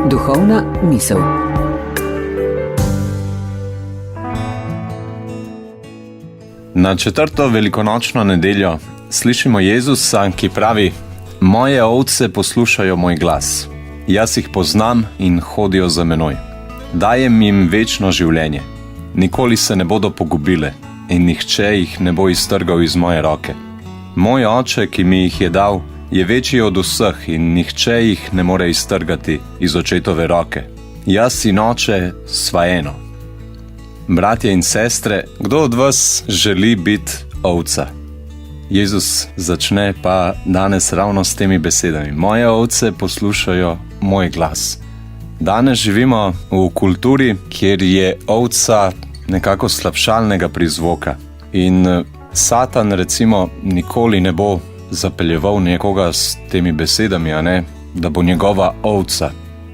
Duhovna misel. Na četrto velikonočno nedeljo slišimo Jezusa, ki pravi: Moje ovce poslušajo moj glas. Jaz jih poznam in hodijo za menoj. Dajem jim večno življenje. Nikoli se ne bodo pogubile in nihče jih ne bo iztrgal iz moje roke. Moj oče, ki mi jih je dal, je večji od vseh in nihče jih ne more iztrgati iz očetove roke. Jaz in oče sva eno. Bratje in sestre, kdo od vas želi biti ovca? Jezus začne pa danes ravno s temi besedami: Moje ovce poslušajo moj glas. Danes živimo v kulturi, kjer je ovca nekako slabšalnega prizvoka. In Satan recimo nikoli ne bo zapeljeval nekoga s temi besedami, da bo njegova ovca,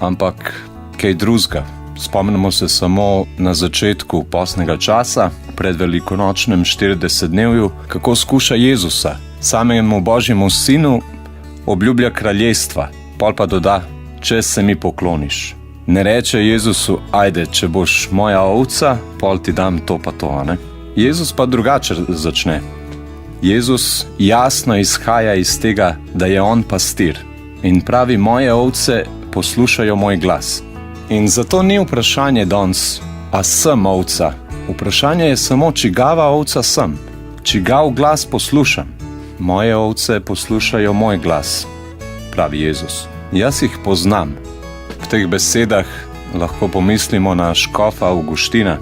ampak kaj drugega. Spomnimo se samo na začetku postnega časa, pred velikonočnem 40-dnevju, kako skuša Jezusa, samemu Božjemu sinu, obljublja kraljestva, pol pa doda: če se mi pokloniš. Ne reče Jezusu: ajde, če boš moja ovca, pol ti dam to pa to, Jezus pa drugače začne. Jezus jasno izhaja iz tega, da je on pastir in pravi: moje ovce poslušajo moj glas. In zato ni vprašanje danes, a sem ovca. Vprašanje je samo, čigava ovca sem, čigav glas poslušam. Moje ovce poslušajo moj glas, pravi Jezus. Jaz jih poznam. V teh besedah lahko pomislimo na škofa Avguština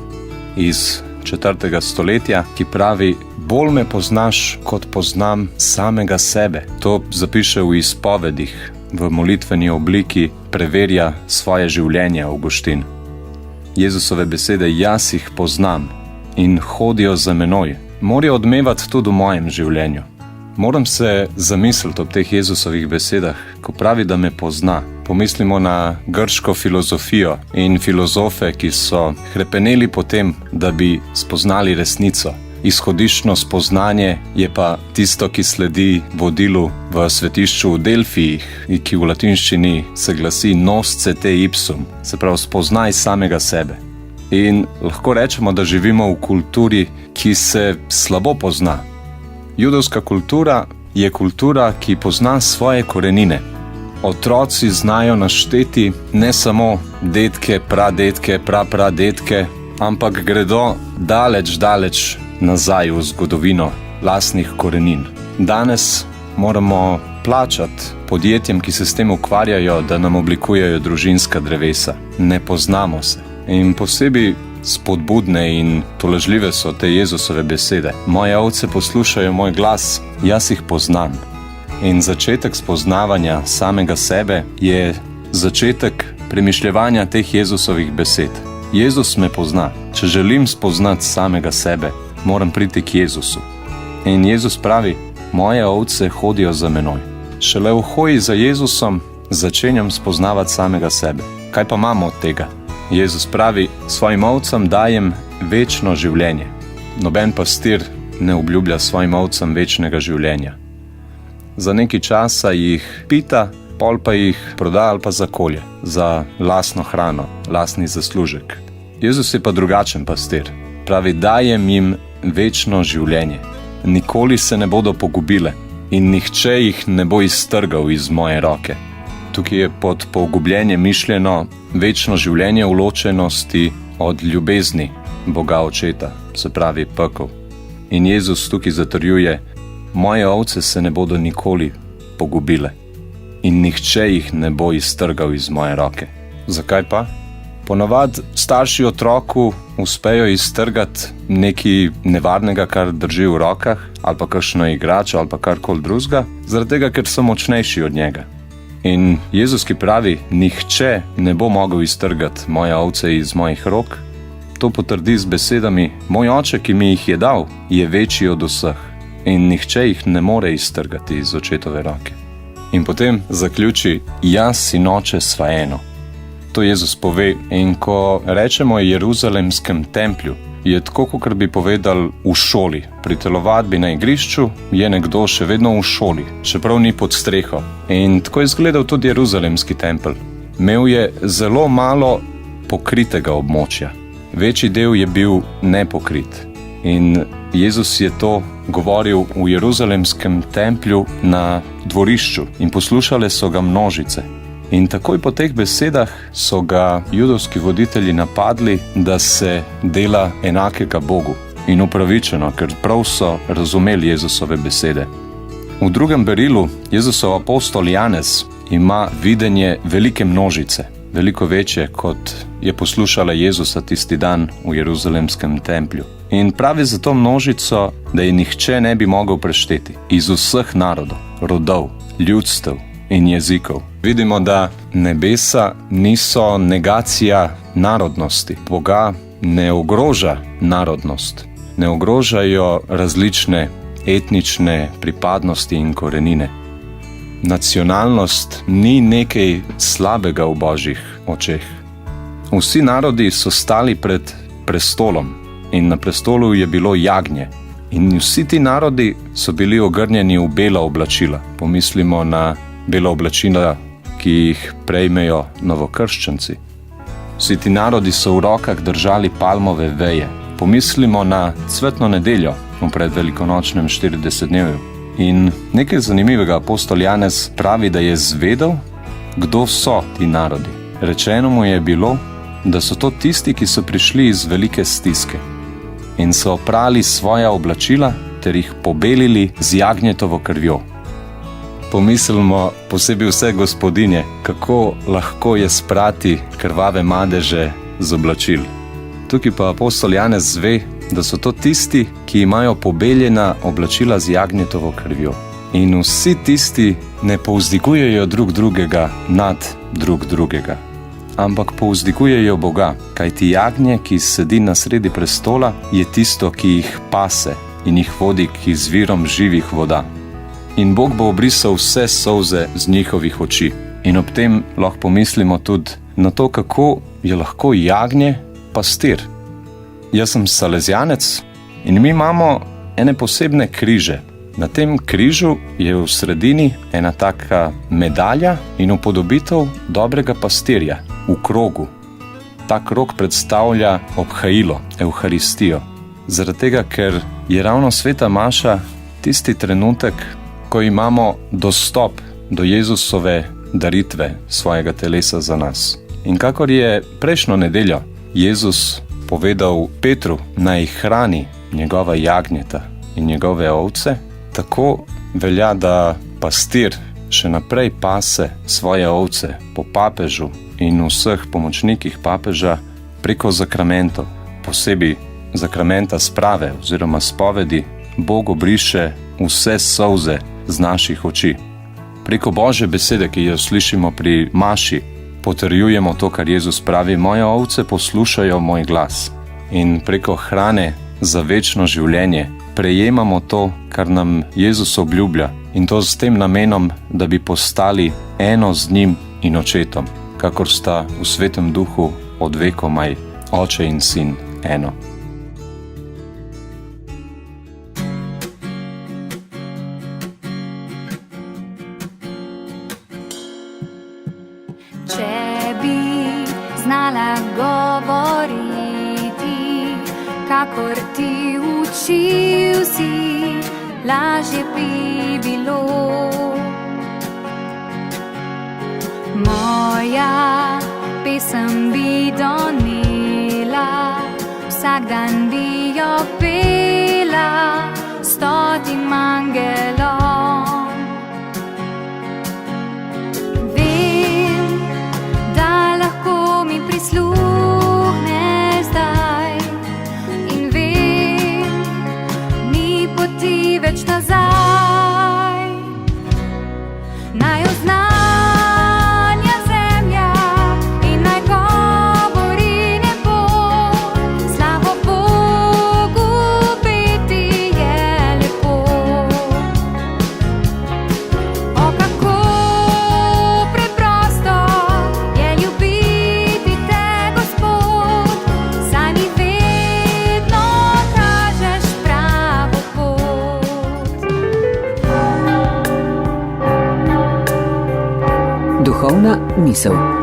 iz 4. stoletja, ki pravi: bolj me poznaš, kot poznam samega sebe. To zapiše v izpovedih, v molitveni obliki preverja svoje življenje Avguštin. Jezusove besede: jaz jih poznam in hodijo za menoj, morajo odmevati tudi v mojem življenju. Moram se zamisliti ob teh Jezusovih besedah, ko pravi, da me pozna. Pomislimo na grško filozofijo in filozofe, ki so hrepeneli po tem, da bi spoznali resnico. Izhodiščno spoznanje je pa tisto, ki sledi vodilu v svetišču v Delfijih, ki v latinščini se glasi nosce te ipsum, se pravi spoznaj samega sebe. In lahko rečemo, da živimo v kulturi, ki se slabo pozna. Judovska kultura je kultura, ki pozna svoje korenine. Otroci znajo našteti ne samo dedke, pradedke, prapradedke, ampak gredo daleč nazaj v zgodovino lastnih korenin. Danes moramo plačati podjetjem, ki se s tem ukvarjajo, da nam oblikujejo družinska drevesa. Ne poznamo se. In posebej spodbudne in tolažljive so te Jezusove besede: moje ovce poslušajo moj glas, jaz jih poznam. In začetek spoznavanja samega sebe je začetek premišljevanja teh Jezusovih besed. Jezus me pozna. Če želim spoznati samega sebe, moram priti k Jezusu. In Jezus pravi: moje ovce hodijo za menoj. Šele v hoji za Jezusom začenjam spoznavati samega sebe. Kaj pa imamo od tega? Jezus pravi: svojim ovcam dajem večno življenje. Noben pastir ne obljublja svojim ovcam večnega življenja. Za nekaj časa jih pita, pol pa jih proda ali pa zakolje za lastno hrano, lastni zaslužek. Jezus je pa drugačen pastir. Pravi: dajem jim večno življenje. Nikoli se ne bodo pogubile in nihče jih ne bo iztrgal iz moje roke. Tukaj je pod pogubljenje mišljeno večno življenje v ločenosti od ljubezni Boga Očeta, se pravi pekel. In Jezus tukaj zatrjuje: moje ovce se ne bodo nikoli pogubile in nihče jih ne bo iztrgal iz moje roke. Zakaj pa? Ponavadi starši otroku uspejo iztrgati nekaj nevarnega, kar drži v rokah, ali pa kakšno igračo, ali pa karkoli drugega, zaradi tega, ker so močnejši od njega. In Jezus, ki pravi: nihče ne bo mogel iztrgati moje ovce iz mojih rok, to potrdi z besedami: moj oče, ki mi jih je dal, je večji od vseh in nihče jih ne more iztrgati iz očetove roke. In potem zaključi: jaz in oče sva eno. To Jezus pove. In ko rečemo o jeruzalemskem templju, je tako, kot bi povedali v šoli. Pri telovadbi na igrišču je nekdo še vedno v šoli, čeprav ni pod streho. In tako je izgledal tudi jeruzalemski tempelj. Imel je zelo malo pokritega območja. Večji del je bil nepokrit. In Jezus je to govoril v jeruzalemskem templju na dvorišču in poslušale so ga množice. In takoj po teh besedah so ga judovski voditelji napadli, da se dela enakega Bogu. In upravičeno, ker prav so razumeli Jezusove besede. V drugem berilu Jezusov apostol Janez ima videnje velike množice, veliko večje, kot je poslušala Jezusa tisti dan v jeruzalemskem templju. In pravi za to množico, da je nihče ne bi mogel prešteti. Iz vseh narodov, rodov, ljudstev in jezikov. Vidimo, da nebesa niso negacija narodnosti. Boga ne ogroža narodnost, ne ogrožajo različne etnične pripadnosti in korenine. Nacionalnost ni nekaj slabega v Božjih očeh. Vsi narodi so stali pred prestolom in na prestolu je bilo jagnje. In vsi ti narodi so bili ogrnjeni v bela oblačila. Pomislimo na bela oblačila, ki jih prejmejo novokrščanci. Vsi ti narodi so v rokah držali palmove veje. Pomislimo na cvetno nedeljo v predvelikonočnem 40-dnevju. In nekaj zanimivega apostol Janez pravi, da je zvedel, kdo so ti narodi. Rečeno mu je bilo, da so to tisti, ki so prišli iz velike stiske in so oprali svoja oblačila ter jih pobelili z jagnjetovo krvjo. Pomislimo posebej vse gospodinje, kako lahko je sprati krvave madeže z oblačil. Tukaj pa apostol Janez ve, da so to tisti, ki imajo pobeljena oblačila z jagnjetovo krvjo. In vsi tisti ne povzdigujejo drug drugega nad drug drugega, ampak povzdigujejo Boga, kajti jagnje, ki sedi na sredi prestola, je tisto, ki jih pase in jih vodi k izvirom živih voda. In Bog bo obrisal vse solze z njihovih oči. In ob tem lahko pomislimo tudi na to, kako je lahko jagnje pastir. Jaz sem salezjanec in mi imamo ene posebne križe. Na tem križu je v sredini ena taka medalja in upodobitev dobrega pastirja v krogu. Ta krog predstavlja obhajilo, evharistijo. Zaradi tega, ker je ravno sveta maša tisti trenutek, ko imamo dostop do Jezusove daritve svojega telesa za nas. In kakor je prejšnjo nedeljo Jezus povedal Petru, naj hrani njegova jagnjeta in njegove ovce, tako velja, da pastir še naprej pase svoje ovce po papežu in vseh pomočnikih papeža preko zakramentov. Posebej zakramenta sprave oziroma spovedi Bog obriše vse solze z naših oči. Preko Božje besede, ki jo slišimo pri maši, potrjujemo to, kar Jezus pravi, moje ovce poslušajo moj glas. In preko hrane za večno življenje prejemamo to, kar nam Jezus obljublja, in to s tem namenom, da bi postali eno z njim in očetom, kakor sta v Svetem Duhu od vekomaj oče in sin eno. Če bi znala govoriti, kakor ti učil si, lažje bi bilo. Moja pesem bi donela, vsak dan bi jo pela 100 angelom. Prisluhneš zdaj in vem, ni poti več nazaj. Naj oznanja zemlja in naj govori nebo, slavo Bogu peti je lepo. O, kako preprosto je ljubiti duhovna misel.